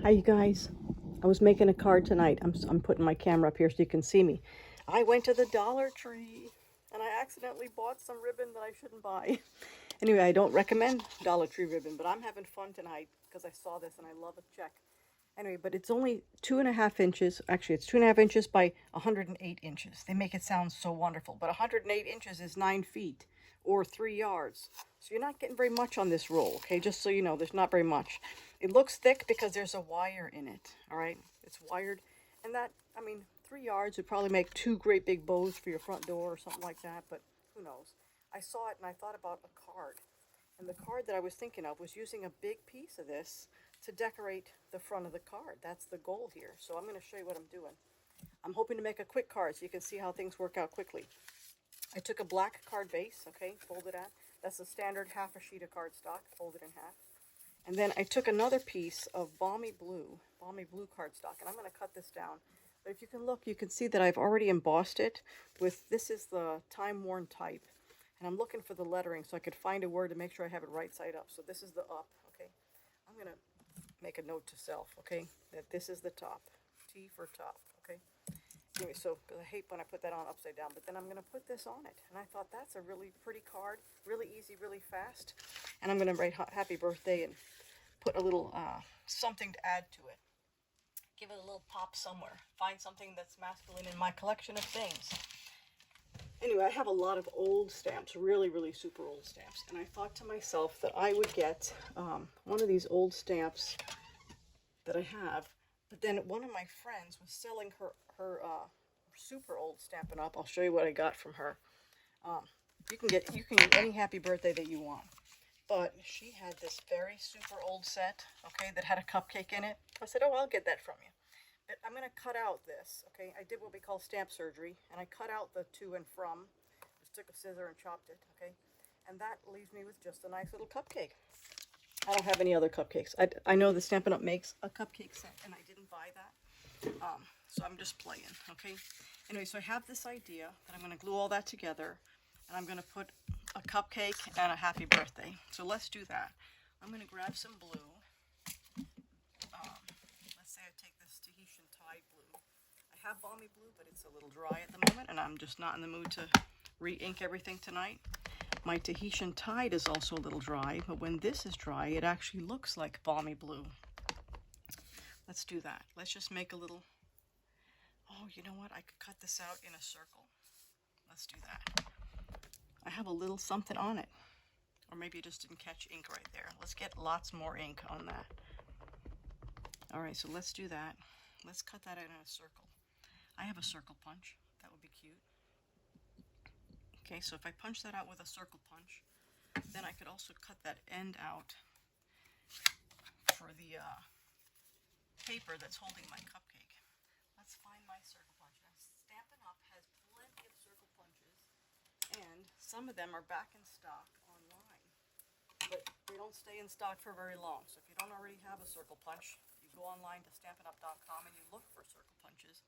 Hi, you guys. I was making a card tonight. I'm putting my camera up here so you can see me. I went to the Dollar Tree and I accidentally bought some ribbon that I shouldn't buy. Anyway, I don't recommend Dollar Tree ribbon, but I'm having fun tonight because I saw this and I love a check. Anyway, but it's only 2.5 inches. Actually, it's 2.5 inches by 108 inches. They make it sound so wonderful, but 108 inches is 9 feet or 3 yards. So you're not getting very much on this roll, okay? Just so you know, there's not very much. It looks thick because there's a wire in it, all right? It's wired. And that, I mean, 3 yards would probably make 2 great big bows for your front door or something like that, but who knows? I saw it and I thought about a card. And the card that I was thinking of was using a big piece of this to decorate the front of the card. That's the goal here. So I'm going to show you what I'm doing. I'm hoping to make a quick card so you can see how things work out quickly. I took a black card base, okay, folded out. That's the standard half a sheet of cardstock, folded in half. And then I took another piece of balmy blue cardstock, and I'm going to cut this down. But if you can look, you can see that I've already embossed it with, this is the time-worn type. And I'm looking for the lettering so I could find a word to make sure I have it right side up. So this is the up, okay? I'm going to make a note to self, okay, that this is the top. T for top, okay? Anyway, so because I hate when I put that on upside down, but then I'm going to put this on it. And I thought that's a really pretty card, really easy, really fast. And I'm going to write happy birthday and put a little something to add to it. Give it a little pop somewhere. Find something that's masculine in my collection of things. Anyway, I have a lot of old stamps, really, really super old stamps. And I thought to myself that I would get one of these old stamps that I have. But then one of my friends was selling her super old Stampin' Up. I'll show you what I got from her. You can get any happy birthday that you want. But she had this very super old set, okay, that had a cupcake in it. I said, oh, I'll get that from you. But I'm going to cut out this, okay? I did what we call stamp surgery, and I cut out the to and from. Just took a scissor and chopped it, okay? And that leaves me with just a nice little cupcake. I don't have any other cupcakes. I know the Stampin' Up makes a cupcake set, and I didn't buy that. So I'm just playing, okay? Anyway, so I have this idea that I'm going to glue all that together, and I'm going to put a cupcake and a happy birthday. So let's do that. I'm going to grab some blue. Let's say I take this Tahitian Tide blue. I have balmy blue, but it's a little dry at the moment, and I'm just not in the mood to re-ink everything tonight. My Tahitian Tide is also a little dry, but when this is dry, it actually looks like balmy blue. Let's do that. Let's just make a little... Oh, you know what? I could cut this out in a circle. Let's do that. I have a little something on it. Or maybe it just didn't catch ink right there. Let's get lots more ink on that. Alright, so let's do that. Let's cut that out in a circle. I have a circle punch. That would be cute. Okay, so if I punch that out with a circle punch, then I could also cut that end out for the paper that's holding my cupcake. Let's find my circle punch. Now, Stampin' Up has plenty of circle punches, and some of them are back in stock online, but they don't stay in stock for very long. So if you don't already have a circle punch, you go online to StampinUp.com and you look for circle punches.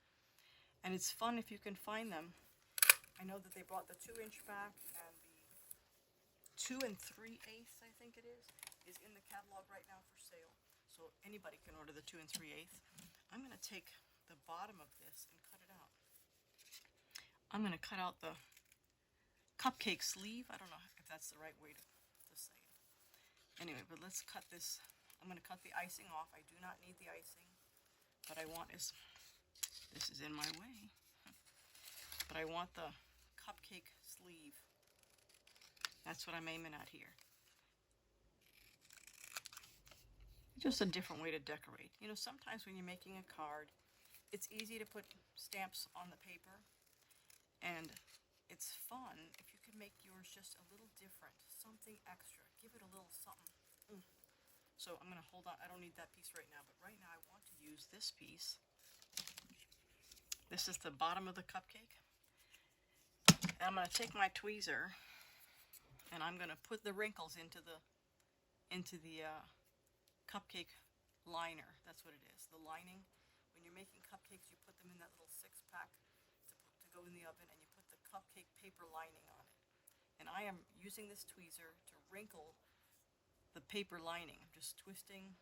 And it's fun if you can find them. I know that they brought the 2-inch back, and the 2 3/8, I think it is in the catalog right now for sale. So anybody can order the 2 3/8. I'm going to take the bottom of this and cut it out. I'm going to cut out the cupcake sleeve. I don't know if that's the right way to say it. Anyway, but let's cut this. I'm going to cut the icing off. I do not need the icing. What I want is, this is in my way, but I want the cupcake sleeve. That's what I'm aiming at here. Just a different way to decorate. You know, sometimes when you're making a card, it's easy to put stamps on the paper, and it's fun if you can make yours just a little different, something extra. Give it a little something. So I'm going to hold on. I don't need that piece right now, but right now I want to use this piece. This is the bottom of the cupcake. And I'm going to take my tweezer, and I'm going to put the wrinkles into the cupcake liner. That's what it is, the lining. When you're making cupcakes, you put them in that little 6-pack to go in the oven, and you put the cupcake paper lining on it. And I am using this tweezer to wrinkle the paper lining. I'm just twisting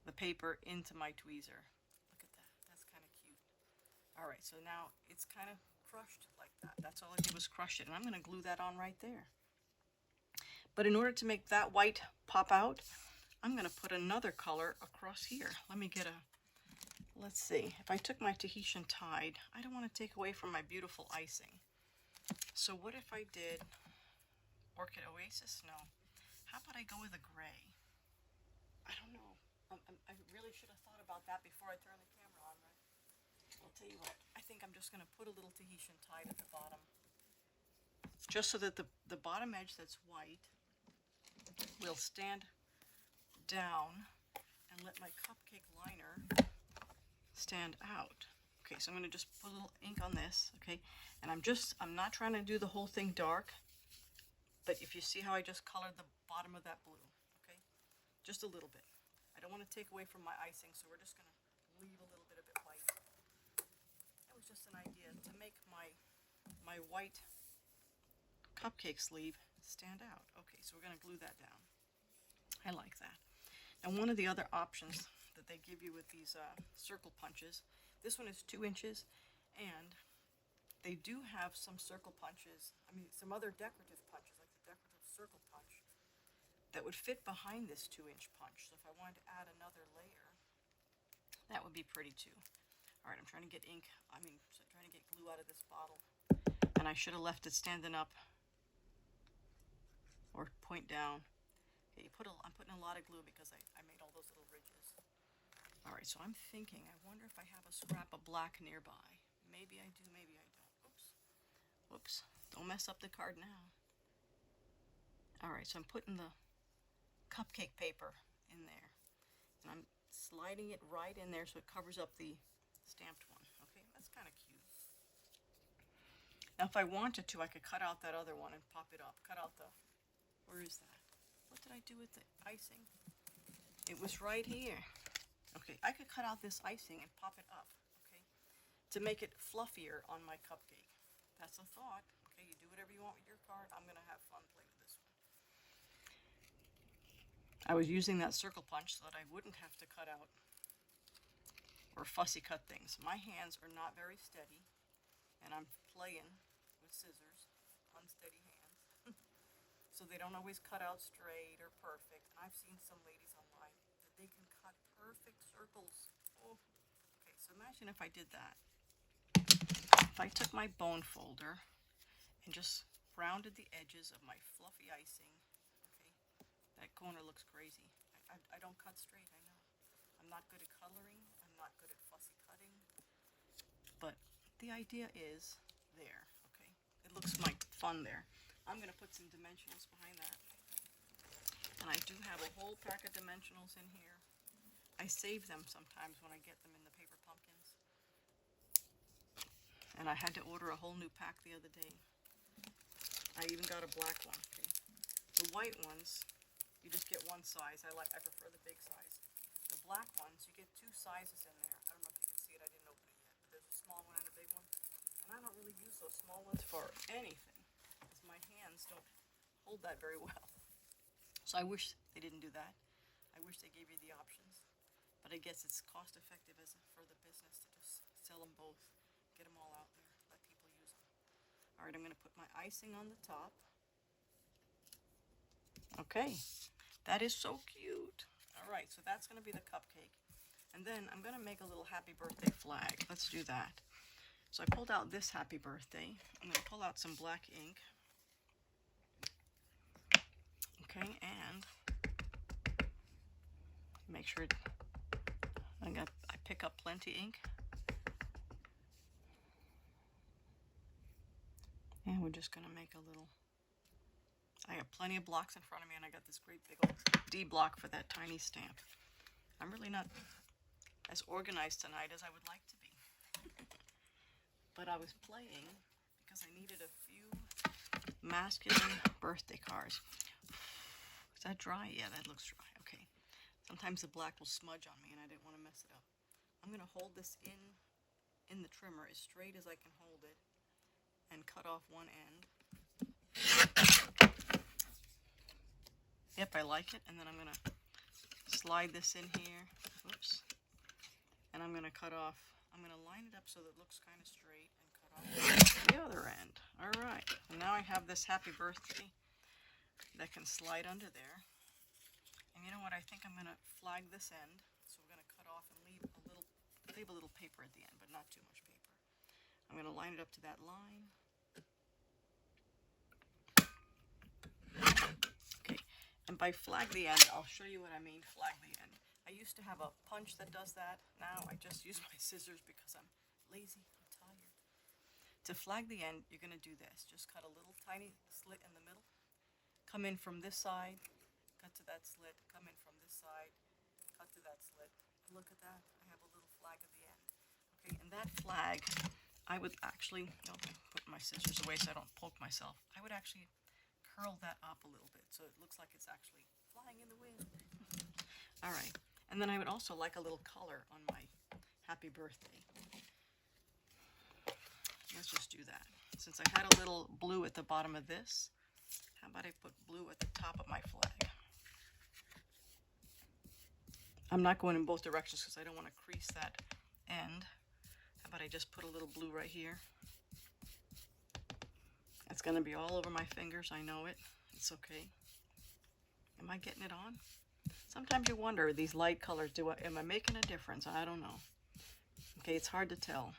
the the paper into my tweezer. Look at that. That's kind of cute. All right, so now it's kind of crushed like that. That's all I did was crush it, and I'm going to glue that on right there. But in order to make that white pop out, I'm going to put another color across here. Let me get a, let's see. If I took my Tahitian Tide, I don't want to take away from my beautiful icing. So what if I did Orchid Oasis? No. How about I go with a gray? I don't know. I really should have thought about that before I turned the camera on, right? I'll tell you what. I think I'm just going to put a little Tahitian Tide at the bottom. Just so that the bottom edge that's white will stand down and let my cupcake liner stand out. Okay, so I'm going to just put a little ink on this, okay? And I'm not trying to do the whole thing dark, but if you see how I just colored the bottom of that blue, okay? Just a little bit. I don't want to take away from my icing, so we're just going to leave a little bit of it white. That was just an idea to make my white cupcake sleeve stand out. Okay, so we're going to glue that down. I like that. And one of the other options that they give you with these circle punches, this one is 2 inches, and they do have some circle punches, some other decorative punches, like the decorative circle punch, that would fit behind this 2-inch punch. So if I wanted to add another layer, that would be pretty too. All right, I'm trying to get trying to get glue out of this bottle, and I should have left it standing up or point down. Okay, I'm putting a lot of glue because I made all those little ridges. All right, so I'm thinking, I wonder if I have a scrap of black nearby. Maybe I do, maybe I don't. Oops. Whoops. Don't mess up the card now. All right, so I'm putting the cupcake paper in there. And I'm sliding it right in there so it covers up the stamped one. Okay, that's kind of cute. Now, if I wanted to, I could cut out that other one and pop it up. Cut out the, where is that? What did I do with the icing? It was right here. Okay, I could cut out this icing and pop it up, okay, to make it fluffier on my cupcake. That's a thought. Okay, you do whatever you want with your card. I'm going to have fun playing with this one. I was using that circle punch so that I wouldn't have to cut out or fussy cut things. My hands are not very steady, and I'm playing with scissors, unsteady hands. So they don't always cut out straight or perfect. And I've seen some ladies online that they can cut perfect circles. Oh, okay, so imagine if I did that. If I took my bone folder and just rounded the edges of my fluffy icing, okay, that corner looks crazy. I don't cut straight, I know. I'm not good at coloring. I'm not good at fussy cutting. But the idea is there, okay? It looks like fun there. I'm going to put some dimensionals behind that. And I do have a whole pack of dimensionals in here. I save them sometimes when I get them in the paper pumpkins. And I had to order a whole new pack the other day. I even got a black one, okay? The white ones, you just get one size. I prefer the big size. The black ones, you get 2 sizes in there. I don't know if you can see it, I didn't open it yet. But there's a small one and a big one. And I don't really use those small ones for anything. My hands don't hold that very well. So I wish they didn't do that. I wish they gave you the options. But I guess it's cost effective for the business to just sell them both, get them all out there, let people use them. All right, I'm going to put my icing on the top. Okay, that is so cute. All right, so that's going to be the cupcake. And then I'm going to make a little happy birthday flag. Let's do that. So I pulled out this happy birthday. I'm going to pull out some black ink. Okay, and make sure I pick up plenty ink. And we're just going to make a little, I got plenty of blocks in front of me, and I got this great big old D block for that tiny stamp. I'm really not as organized tonight as I would like to be. But I was playing because I needed a few masculine birthday cards. Is that dry? Yeah, that looks dry. Okay. Sometimes the black will smudge on me, and I didn't want to mess it up. I'm going to hold this in the trimmer as straight as I can hold it and cut off one end. Yep, I like it. And then I'm going to slide this in here. Oops. And I'm going to cut off, I'm going to line it up so that it looks kind of straight and cut off the other end. All right. And now I have this happy birthday that can slide under there. And you know what? I think I'm going to flag this end. So we're going to cut off and leave a little paper at the end, but not too much paper. I'm going to line it up to that line. Okay, and by flag the end, I'll show you what I mean, flag the end. I used to have a punch that does that. Now I just use my scissors because I'm lazy, I'm tired. To flag the end, you're going to do this. Just cut a little tiny slit in the middle. Come in from this side, cut to that slit, come in from this side, cut to that slit. Look at that, I have a little flag at the end. Okay, and that flag, I would actually, put my scissors away so I don't poke myself. I would actually curl that up a little bit so it looks like it's actually flying in the wind. All right, and then I would also like a little color on my happy birthday. Let's just do that. Since I had a little blue at the bottom of this, how about I put blue at the top of my flag? I'm not going in both directions because I don't want to crease that end. How about I just put a little blue right here? It's going to be all over my fingers. I know it. It's okay. Am I getting it on? Sometimes you wonder, these light colors, am I making a difference? I don't know. Okay, it's hard to tell.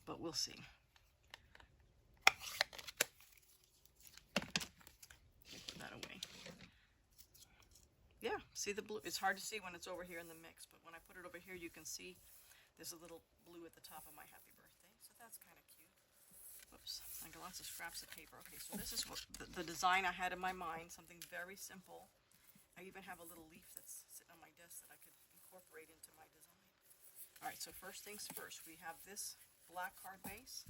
But we'll see. Put that away. Yeah, see the blue? It's hard to see when it's over here in the mix, but when I put it over here, you can see there's a little blue at the top of my happy birthday. So that's kind of cute. Whoops, I got lots of scraps of paper. Okay, so this is what the design I had in my mind, something very simple. I even have a little leaf that's sitting on my desk that I could incorporate into my design. All right, so first things first, we have this black card base,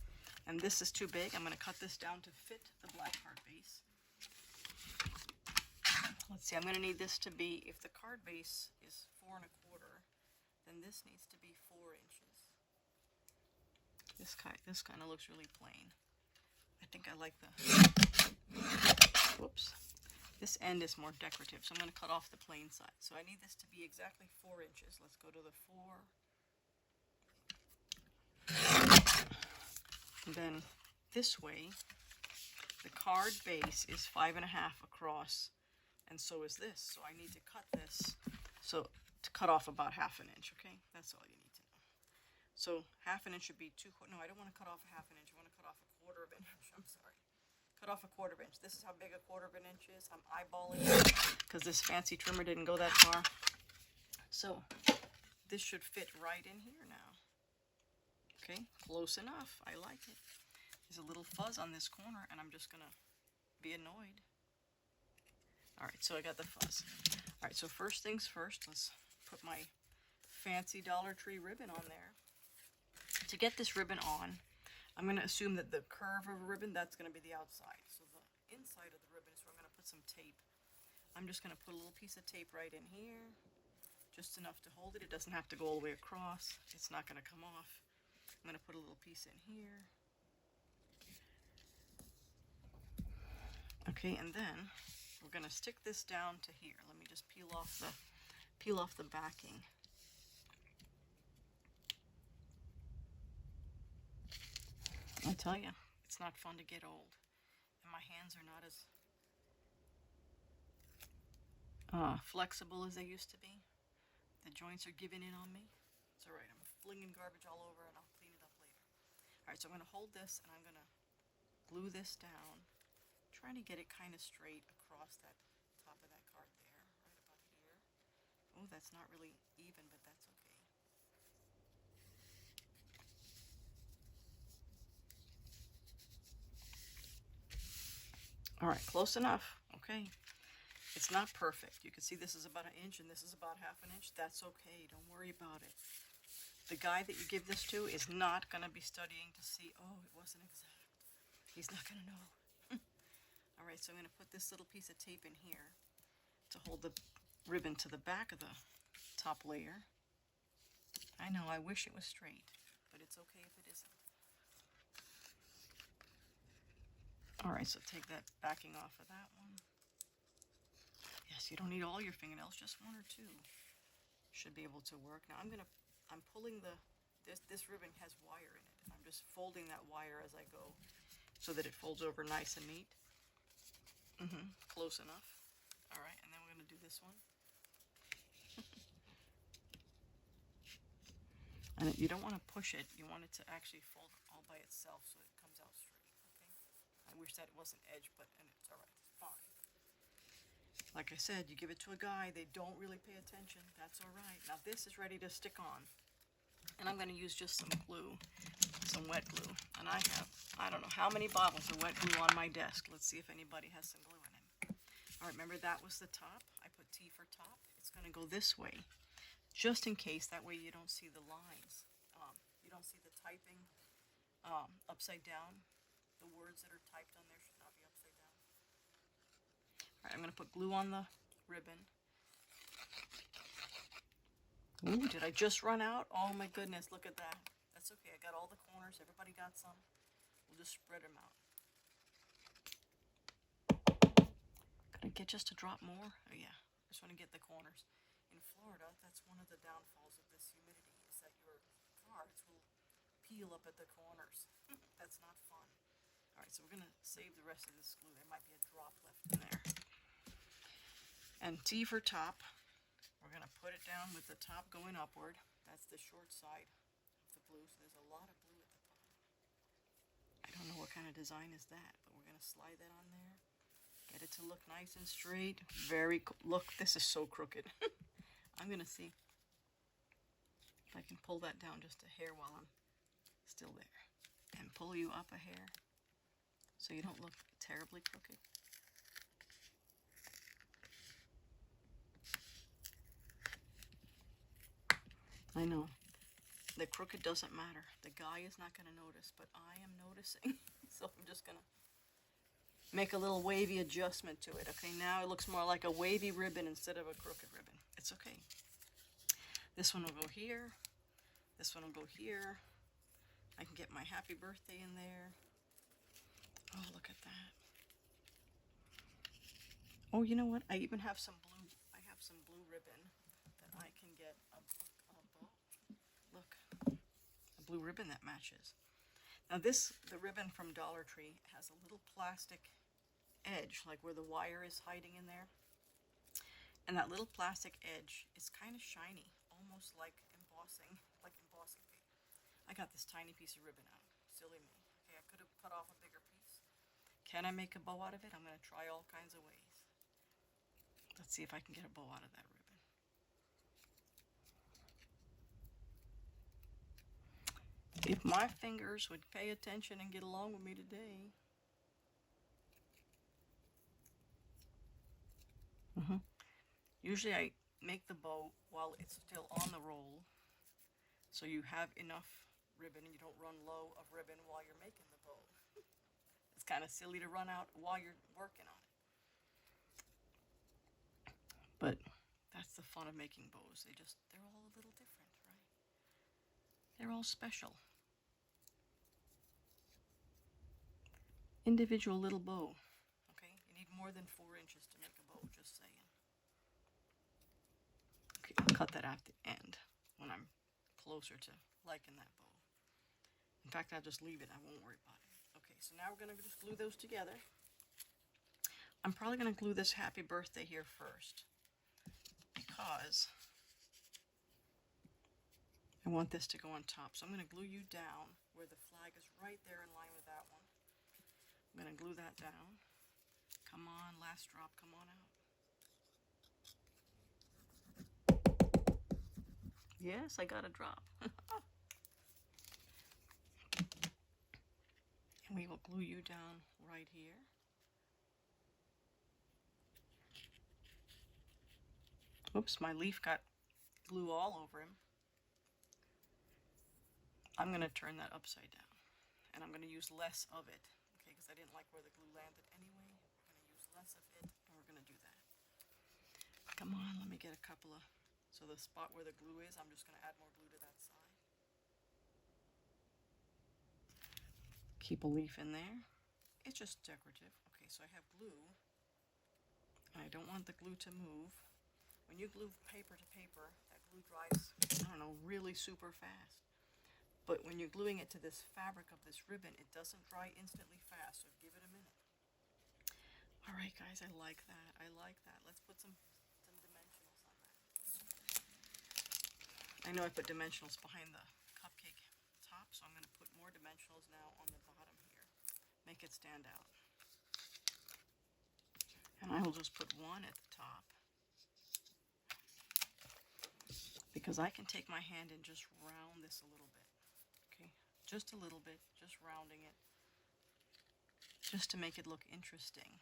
and this is too big. I'm going to cut this down to fit the black card base. Let's see, I'm going to need this to be, if the card base is 4 1/4, then this needs to be 4 inches. This kind of looks really plain. I think I like the, whoops, this end is more decorative, so I'm going to cut off the plain side. So I need this to be exactly 4 inches. Let's go to the 4. And then this way, the card base is 5 1/2 across, and so is this. So I need to cut this, so to cut off about 1/2 inch, okay? That's all you need to know. So 1/2 inch should be no, I don't want to cut off 1/2 inch. I want to cut off 1/4 inch. I'm sorry. Cut off 1/4 inch. This is how big 1/4 inch is. I'm eyeballing it because this fancy trimmer didn't go that far. So this should fit right in here now. Okay, close enough. I like it. There's a little fuzz on this corner, and I'm just going to be annoyed. All right, so I got the fuzz. All right, so first things first, let's put my fancy Dollar Tree ribbon on there. To get this ribbon on, I'm going to assume that the curve of a ribbon, that's going to be the outside. So the inside of the ribbon is where I'm going to put some tape. I'm just going to put a little piece of tape right in here, just enough to hold it. It doesn't have to go all the way across. It's not going to come off. I'm going to put a little piece in here. Okay, and then we're going to stick this down to here. Let me just peel off the backing. I tell you, it's not fun to get old, and my hands are not as flexible as they used to be. The joints are giving in on me. It's all right. I'm flinging garbage all over, and I'll clean it up later. All right, so I'm going to hold this, and I'm going to glue this down, trying to get it kind of straight across that top of that card there, right about here. Oh, that's not really even, but that's okay. All right, close enough. Okay. It's not perfect. You can see this is about 1 inch and this is about 1/2 inch. That's okay. Don't worry about it. The guy that you give this to is not going to be studying to see, oh, it wasn't exact. He's not going to know. All right, so I'm going to put this little piece of tape in here to hold the ribbon to the back of the top layer. I know, I wish it was straight, but it's okay if it isn't. All right, so take that backing off of that one. Yeah, Yes, you don't need all your fingernails, just one or two should be able to work. Now I'm pulling this ribbon has wire in it, and I'm just folding that wire as I go so that it folds over nice and neat. Close enough. All right, and then we're going to do this one. And you don't want to push it. You want it to actually fold all by itself so it comes out straight, okay? I wish that it wasn't edged, but and it's all right. It's fine. Like I said, you give it to a guy, they don't really pay attention. That's all right. Now this is ready to stick on. And I'm going to use just some glue, some wet glue. And I have, I don't know how many bottles of wet glue on my desk. Let's see if anybody has some glue in it. All right, remember that was the top. I put T for top. It's going to go this way, just in case. That way you don't see the lines. You don't see the typing upside down. The words that are typed on there should not be upside down. All right, I'm going to put glue on the ribbon. Ooh, did I just run out? Oh my goodness, look at that. That's okay, I got all the corners. Everybody got some. We'll just spread them out. Could I get just a drop more? Oh yeah, just want to get the corners. In Florida, that's one of the downfalls of this humidity, is that your cards will peel up at the corners. That's not fun. All right, so we're going to save the rest of this glue. There might be a drop left in there. And T for top. We're going to put it down with the top going upward. That's the short side of the blue, so there's a lot of blue at the bottom. I don't know what kind of design is that, but we're going to slide that on there. Get it to look nice and straight. Very cool. Look, this is so crooked. I'm going to see if I can pull that down just a hair while I'm still there. And pull you up a hair so you don't look terribly crooked. I know. The crooked doesn't matter. The guy is not going to notice, but I am noticing. So I'm just going to make a little wavy adjustment to it. Okay, now it looks more like a wavy ribbon instead of a crooked ribbon. It's okay. This one will go here. This one will go here. I can get my happy birthday in there. Oh, look at that. Oh, you know what? I even have some blue. I have some blue ribbon that I can get a bow. Look, a blue ribbon that matches. Now the ribbon from Dollar Tree has a little plastic edge, like where the wire is hiding in there. And that little plastic edge is kind of shiny, almost like embossing paper. I got this tiny piece of ribbon out. Silly me. Okay, I could have cut off a bigger piece. Can I make a bow out of it? I'm going to try all kinds of ways. Let's see if I can get a bow out of that ribbon. If my fingers would pay attention and get along with me today. Usually I make the bow while it's still on the roll, so you have enough ribbon and you don't run low of ribbon while you're making the bow. It's kind of silly to run out while you're working on it. But that's the fun of making bows. They're all a little different, right? They're all special. Individual little bow. Okay, you need more than 4 inches to make a bow, just saying. Okay, I'll cut that at the end when I'm closer to liking that bow. In fact, I'll just leave it. I won't worry about it. Okay, so now we're going to just glue those together. I'm probably going to glue this happy birthday here first, because I want this to go on top. So I'm going to glue you down where the flag is right there in line with that one. I'm going to glue that down. Come on, last drop, come on out. Yes, I got a drop. And we will glue you down right here. Oops, my leaf got glue all over him. I'm going to turn that upside down. And I'm going to use less of it, okay, because I didn't like where the glue landed anyway. We're going to use less of it, and we're going to do that. Come on, let me get a couple of... So the spot where the glue is, I'm just going to add more glue to that side. Keep a leaf in there. It's just decorative. Okay, so I have glue I don't want the glue to move. When you glue paper to paper, that glue dries, I don't know, really super fast. But when you're gluing it to this fabric of this ribbon, it doesn't dry instantly fast, so give it a minute. All right, guys, I like that. I like that. Let's put some dimensionals on that. I know I put dimensionals behind the cupcake top, so I'm going to put more dimensionals now on the bottom here. Make it stand out. And I will just put one at the top, because I can take my hand and just round this a little bit. Okay, just a little bit, just rounding it, just to make it look interesting.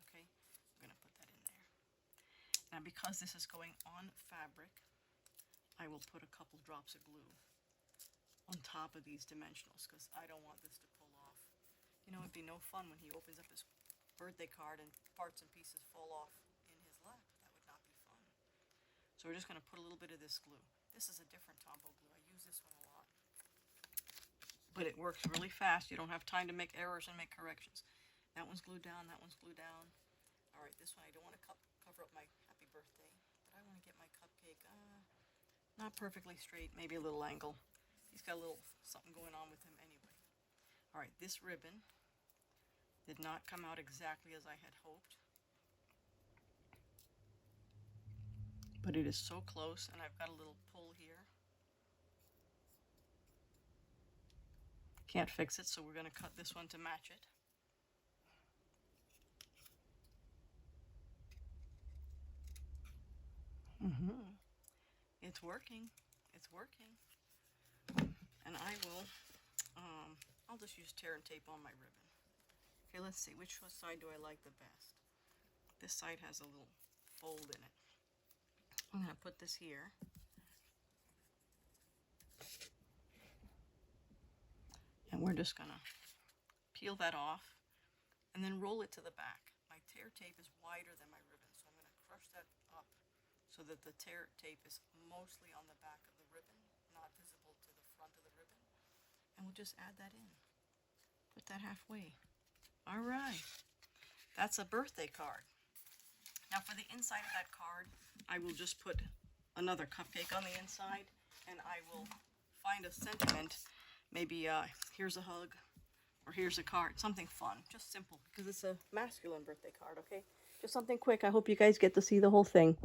Okay, I'm going to put that in there. Now, because this is going on fabric, I will put a couple drops of glue on top of these dimensionals, because I don't want this to pull off. You know, it'd be no fun when he opens up his birthday card and parts and pieces fall off in his lap. That would not be fun. So we're just going to put a little bit of this glue. This is a different Tombow glue. I use this one a lot. But it works really fast. You don't have time to make errors and make corrections. That one's glued down. That one's glued down. All right, this one, I don't want to cover up my happy birthday, but I want to get my cupcake not perfectly straight, maybe a little angle. He's got a little something going on with him anyway. All right, this ribbon did not come out exactly as I had hoped, but it is so close, and I've got a little pull here. Can't fix it, so we're going to cut this one to match it. It's working. It's working. And I will, I'll just use tear and tape on my ribbon. Okay, let's see, which side do I like the best? This side has a little fold in it. I'm going to put this here. And we're just going to peel that off and then roll it to the back. My tear tape is wider than my ribbon, so I'm going to crush that up so that the tear tape is mostly on the back of the ribbon, not visible to the front of the ribbon. And we'll just add that in. Put that halfway. All right. That's a birthday card. Now for the inside of that card, I will just put another cupcake on the inside, and I will find a sentiment. Maybe here's a hug, or here's a card, something fun, just simple, because it's a masculine birthday card, okay? Just something quick. I hope you guys get to see the whole thing.